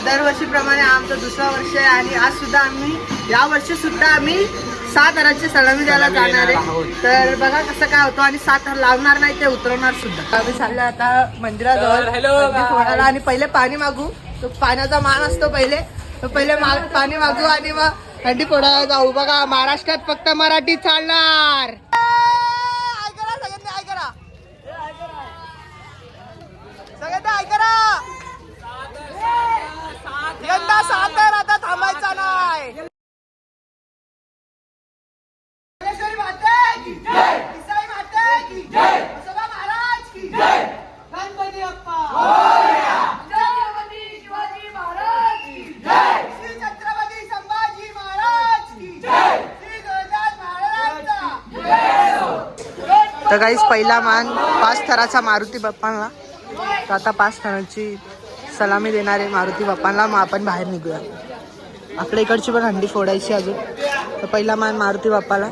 दरवर्षीप्रमाणे आमचं दुसरं वर्ष आहे आणि आज सुद्धा या वर्षी सुद्धा आम्ही 7 हराची सलामी द्यायला जाणार आहे. तर बघा कसं काय होतं आणि 7 हर लावणार नाही ते उतरवणार सुद्धा. आम्ही चाललो आता मंदिराजवळ आणि पहिले पाणी मागू. तो पाण्याचा मान असतो पहिले पाणी मागू आणि मग हंडी फोडायला जाऊ. बघा महाराष्ट्रात फक्त मराठी चालणार. यंदा 7 आता थांबायचा नाही. गणपती बाप्पा शिवाजी महाराज की जय. श्री छत्रपती संभाजी महाराज की जय. श्री तुळजाभवानी महाराजांचा जय. तर गाईस पहिला मान 5 थराचा मारुती बाप्पांना. तर आता 5 थराची सलामी देणारे मारुती बाप्पांना. मग आपण बाहेर निघूया. आपल्या इकडची पण हंडी फोडायची अजून. तर पहिला मान मारुती बाप्पाला.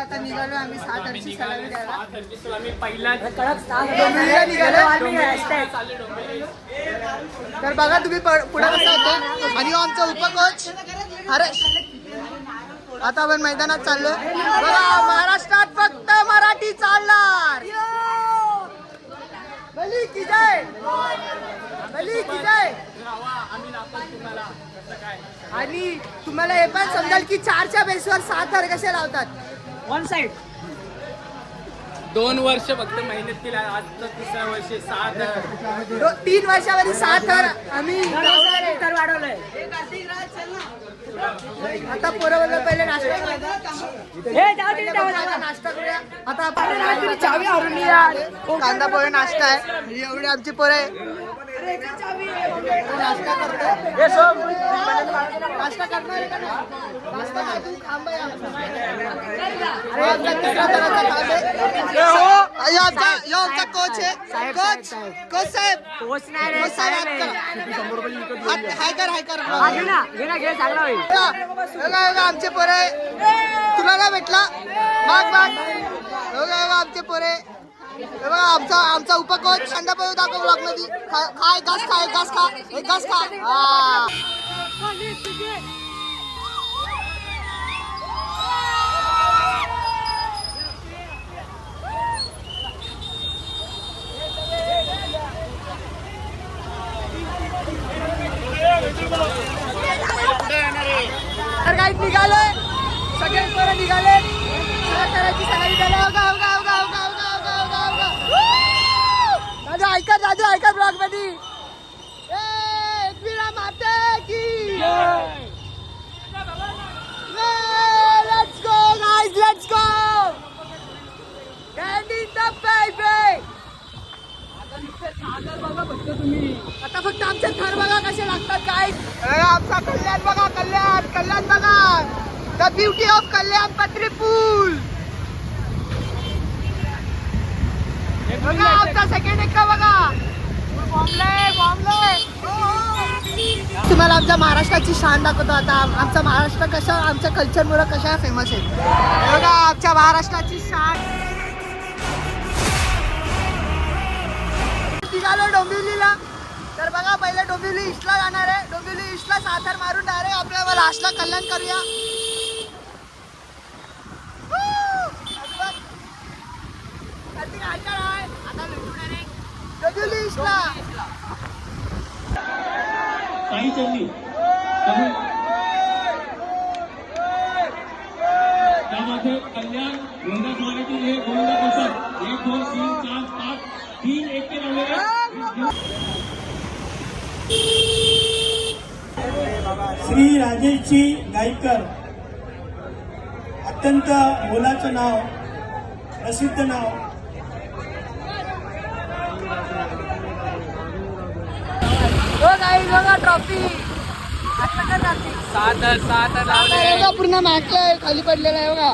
आता निघालो आम्ही 7 हरची सलामी द्यायला. तर बघा तुम्ही पुढे कसं होतं. आणि आमचा उपकोच हरेश. आता आपण मैदानात चाललोय. बघा महाराष्ट्रात फक्त मराठी चालणार. बली की जय. बली की जय. आणि तुम्हाला हे पण समजाल की 4च्या बेसवर 7 हर कसे लावतात. वन साइड 2 वर्ष फक्त मेहनत केली. आजचं 3रं वर्ष 7 हर. 3 वर्षामध्ये 7 हर आम्ही वाढवलंय. आता पोरं पहिले नाश्ता करूया. आता आपण चावी हरून कांदा पोहे नाश्ता आहे. एवढी आमची पोरं आहे. नाश्ता करतो. नाश्ता करणार नाश्ता तू खांब आमचा कोच आहे. कोच साहेब हाय कर आमचे पोरे. तुला काय भेटला माग आमचे पोरे. आमचा उपकोच कांदा पोहे दाखव ब्लॉग मध्ये. खा एक घास खा. तर काही निघालोय. सगळे पोरं निघाले. करायची सगळी दादू ऐका ब्लॉग मध्ये. एकविरा माते की let's go guys. Let's go. Candy the baby. आता फक्त आमचे थर बघा कसे लागतात. काय आमचा कल्याण बघा. कल्याण बघा. द ब्युटी ऑफ कल्याण पत्री पूल. बघा आमचा सेकंड एक्का बघा. तुम्हाला आमच्या महाराष्ट्राची शान दाखवतो. आता आमचा महाराष्ट्र कशा आमच्या कल्चरमुळे कशा फेमस आहे. बघा आमच्या महाराष्ट्राची शान. निघालो डोंबिवलीला. तर बघा पहिले डोंबिवली ईस्टला जाणार आहे. डोंबिवली ईस्टला 7 हर मारून डायरेक्ट आपल्या लास्टला कल्याण करूया. डोंबिवली ईस्टला त्यामध्ये कल्याण गोंडा समाजाचे हे गोंडा कसं 1 2 3 4 5 3 1 के लावले. श्री राजेशजी गायकर. अत्यंत मोलाचं नाव, प्रसिद्ध नाव. बघा ट्रॉफी. 7 हर लावले. पूर्ण मागलाय खाली पडलेला आहे. बघा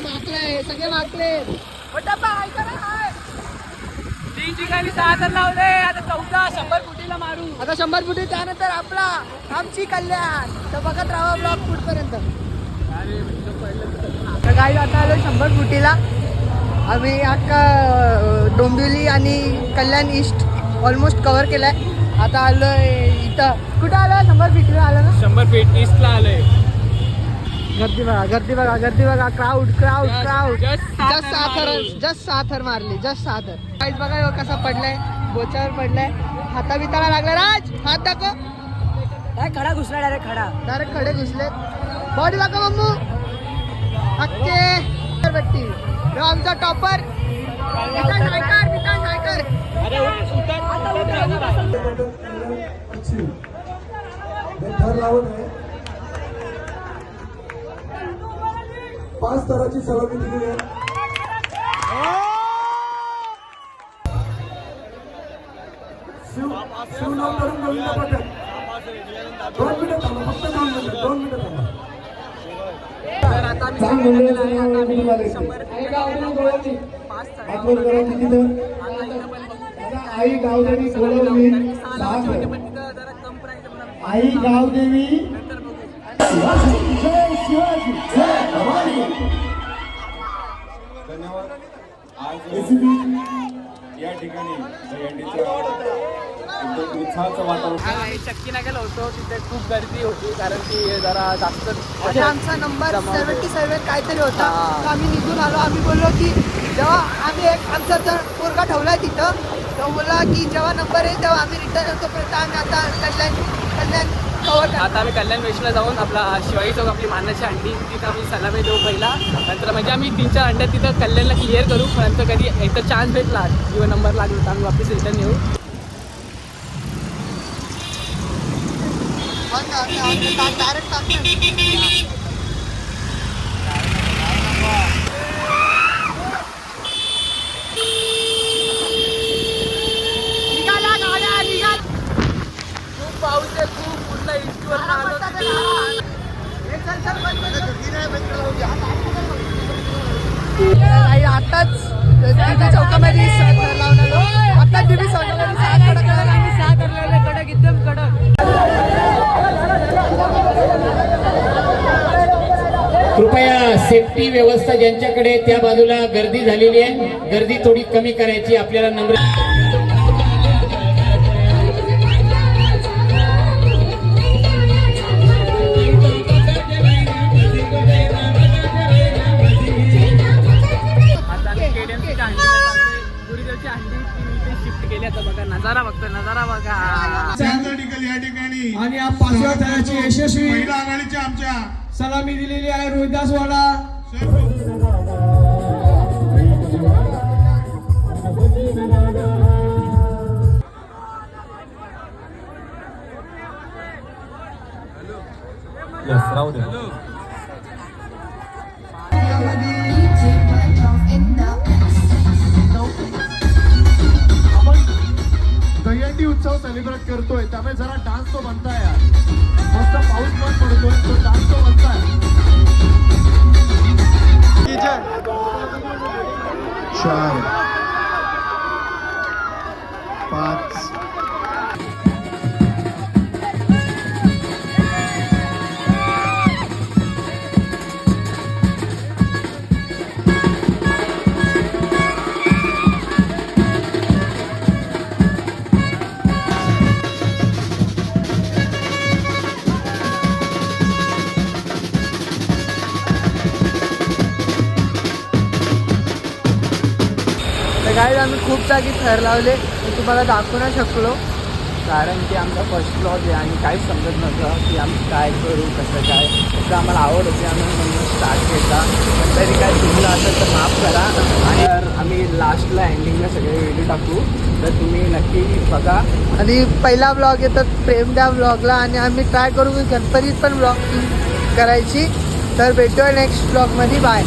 मागलाय सगळे मागले. 3 ठिकाणी 7 हर लावले. आता 4 आता 100 फुटी त्यानंतर आपला आमची कल्याण. तर बघत राहा ब्लॉग पुढपर्यंत. तर काही आता आलो 100 फुटीला. आम्ही अख्खा डोंबिवली आणि कल्याण ईस्ट ऑलमोस्ट कव्हर केलाय. आता आलोय इथं. कुठं आलोय? 100 फुटीला आलो ना. 100 फीट ईस्टला आलोय. गर्दी बघा, गर्दी बघा, गर्दी बघा. Crowd crowd crowd. just just 6 थर मारली. जस्ट 6 थर. काहीच बघा ह्यो कसा पडलाय, बोचावर पडलाय. हाता बिताला लागला. राज हात दाखव. काय खडा घुसला डायरेक्ट खडा. डायरेक्ट खडे घुसले. बॉडी दाखव मम्मू. अक्के बट्टी. ह्यो आमचा टॉपर विकास नायकर. विकास नायकर. थर लावत आहे. 5 थराची सलामी दिली आहे. शिवनाव करून गोविंद पटेल. 2 मिनिटं थांबा, फक्त 2 मिनिटं थांबा. तर आता आम्ही सांग सगळे मंडळाचं गेलेलो आहे. नाव आता किती आम्ही झाले? 100 फीट पाच चढाव आठवण करा किती तर. आता इथं पण बघू. आई गावदेवी बोलवली. कारण की 6 लावायचे होते, 6 पण तिथं जरा कम प्राईस आहे म्हणून आई गावदेवी. नंतर बघू. शिवाजी जय शिवाजी जय भवानी. धन्यवाद. आज एसीबी या ठिकाणी दहीहंडीचं एकदम उत्साहाचं वातावरण. आम्ही चक्कीनगरला होतो. तिथे खूप गर्दी होती कारण की जरा जास्त आणि आमचा नंबर जमा होते. 77 काहीतरी होता. हा. तर आम्ही निघून आलो. आम्ही बोललो की जेव्हा आम्ही एक आमचा जर पोरगा ठेवला तिथं, तो बोलला की जेव्हा नंबर आहे तेव्हा आम्ही रिटर्न येतो. तोपर्यंत आम्ही आता कल्याण कव्हर. आता आम्ही कल्याण वेस्टला जाऊन आपला शिवाजी चौक आपली मानाची अंडी तिथं आम्ही सलामी देऊ पहिला. नंतर म्हणजे आम्ही 3-4 अंड्या तिथं कल्याणला क्लिअर करू. नंतर कधी एकदा चान्स भेटला किंवा नंबर लागला तर आम्ही वापस रिटर्न येऊ. डायरेक्ट निघाला गाड्या निघाल. खूप पाऊस आहे. खूप पूर्ण इस्टवर आलो आताच दिबी चौकामध्ये 6 थर लावून आलो. आता दिबी चौकामध्ये 6 कडक आम्ही 6 थर लावले. कडक एकदम कडक. कृपया सेफ्टी व्यवस्था ज्यांच्याकडे त्या बाजूला गर्दी झालेली आहे, गर्दी थोडी कमी करायची आपल्याला नम्र. आता आम्ही KDMची अंडी गुरुदेवची अंडी इथे शिफ्ट केली. आता बघा नजारा बघतो. नजारा बघा. या ठिकाणी आणि या 5व्या थराची यशस्वी महिला आघाडीच्या आमच्या सलामी दिलेली आहे रोहिदास वाडा. राहू दे. दहीहंडी उत्सव सेलिब्रेट करतोय त्यामुळे जरा डान्स तो बनताय यार. मस्त पाऊस पण पडतोय तो डान्स तो बनताय. 4 5 तर काय आम्ही खूप जागी थर लावले. मी तुम्हाला दाखवू नाही शकलो. कारण की आमचा फर्स्ट ब्लॉग आहे आणि काहीच समजत नव्हतं की आम्ही काय करू कसं काय. तसं आम्हाला आवड होती आम्ही म्हणून स्टार्ट केला. पण तरी काय चुकलं असेल तर माफ करा. आणि तर आम्ही लास्टला एंडिंगला सगळे व्हिडिओ टाकू तर तुम्ही नक्की बघा. आणि पहिला ब्लॉग येतात प्रेम द्या ब्लॉगला. आणि आम्ही ट्राय करू की गणपतीत पण ब्लॉग करायची. तर भेटूया नेक्स्ट ब्लॉगमध्ये. बाय.